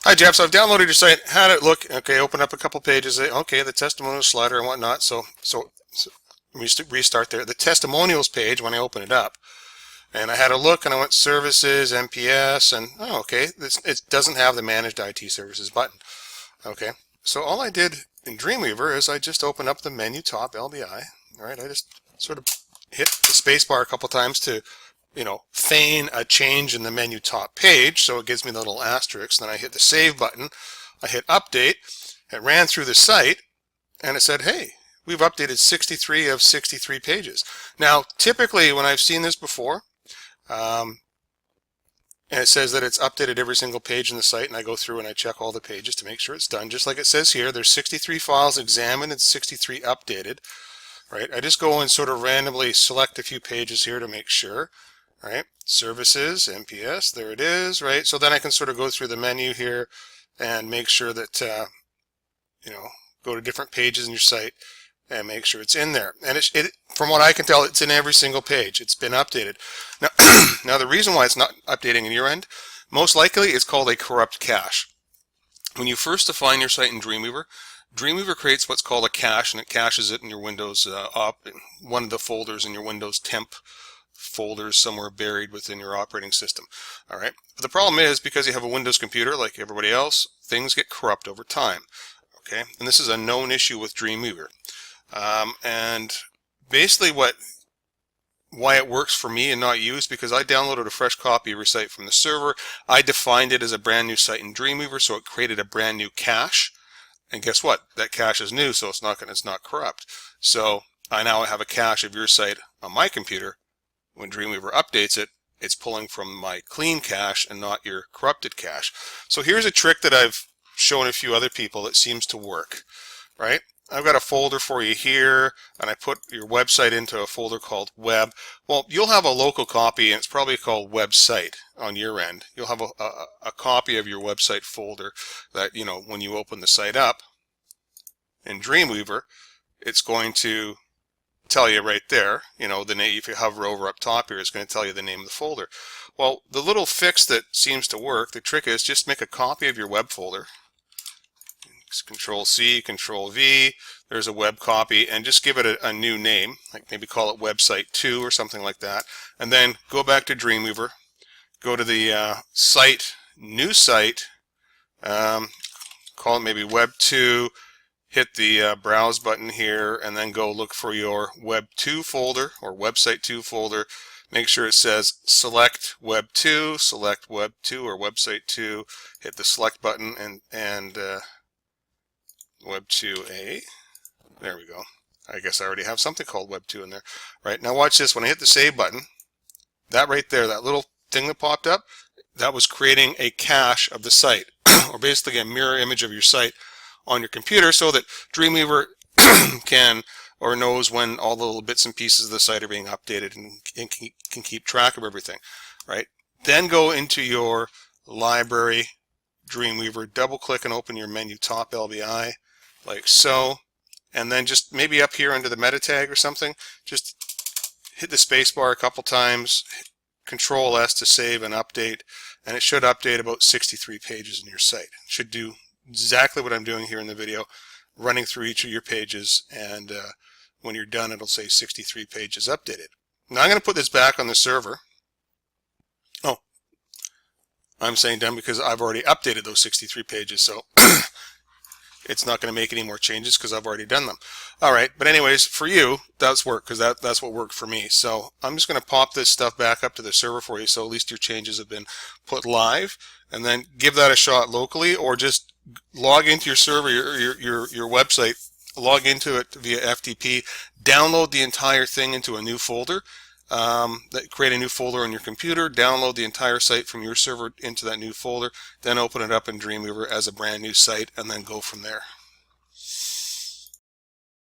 Hi Jeff, so I've downloaded your site, had it look, okay, open up a couple pages, okay, the testimonials slider and whatnot, so let me just restart there. The testimonials page, when I open it up, and I had a look and I went services, MPS, and oh, okay, it doesn't have the managed IT services button. Okay, so all I did in Dreamweaver is I just opened up the menu top LBI, all right, I just sort of hit the spacebar a couple times to feign a change in the menu top page, so it gives me the little asterisk. Then I hit the save button, I hit update, it ran through the site, and it said, hey, we've updated 63 of 63 pages. Now, typically when I've seen this before, and it says that it's updated every single page in the site, and I go through and I check all the pages to make sure it's done, just like it says here, there's 63 files examined and 63 updated, right? I just go and sort of randomly select a few pages here to make sure. Right, services, MPS, there it is, right? So then I can sort of go through the menu here and make sure that, go to different pages in your site and make sure it's in there. And from what I can tell, it's in every single page. It's been updated. Now, now the reason why it's not updating in your end, most likely it's called a corrupt cache. When you first define your site in Dreamweaver, Dreamweaver creates what's called a cache, and it caches it in your Windows in one of the folders in your Windows temp folders somewhere buried within your operating system. All right. But the problem is, because you have a Windows computer like everybody else, things get corrupt over time. Okay. And this is a known issue with Dreamweaver. And basically why it works for me and not you is because I downloaded a fresh copy of your site from the server. I defined it as a brand new site in Dreamweaver, so it created a brand new cache. And guess what? That cache is new, so it's not corrupt. So I now have a cache of your site on my computer. When Dreamweaver updates it, it's pulling from my clean cache and not your corrupted cache. So here's a trick that I've shown a few other people that seems to work, right? I've got a folder for you here, and I put your website into a folder called web. Well, you'll have a local copy, and it's probably called website on your end. You'll have a copy of your website folder that, when you open the site up in Dreamweaver, it's going to tell you right there, the name. If you hover over up top here, it's going to tell you the name of the folder. Well, the little fix that seems to work, the trick is just make a copy of your web folder. Control C, Control V, there's a web copy, and just give it a new name, like maybe call it website 2 or something like that, and then go back to Dreamweaver, go to the site, new site, call it maybe web 2, hit the browse button here, and then go look for your web 2 folder or website 2 folder. Make sure it says select web 2 or website 2, hit the select button and web 2a. There we go. I guess I already have something called web 2 in there. Right, now watch this. When I hit the save button, that right there, that little thing that popped up, that was creating a cache of the site, or basically a mirror image of your site on your computer, so that Dreamweaver can or knows when all the little bits and pieces of the site are being updated and can keep track of everything, right? Then go into your library, Dreamweaver, double click and open your menu top LBI like so, and then just maybe up here under the meta tag or something, just hit the space bar a couple times, Control S to save and update, and it should update about 63 pages in your site. It should do exactly what I'm doing here in the video, running through each of your pages, and when you're done it'll say 63 pages updated. Now I'm going to put this back on the server. Oh, I'm saying done because I've already updated those 63 pages, so it's not going to make any more changes because I've already done them. Alright, but anyways, for you, that's work, because that's what worked for me. So I'm just going to pop this stuff back up to the server for you, so at least your changes have been put live, and then give that a shot locally, or just log into your server, your website, log into it via FTP, download the entire thing into a new folder, create a new folder on your computer, download the entire site from your server into that new folder, then open it up in Dreamweaver as a brand new site, and then go from there.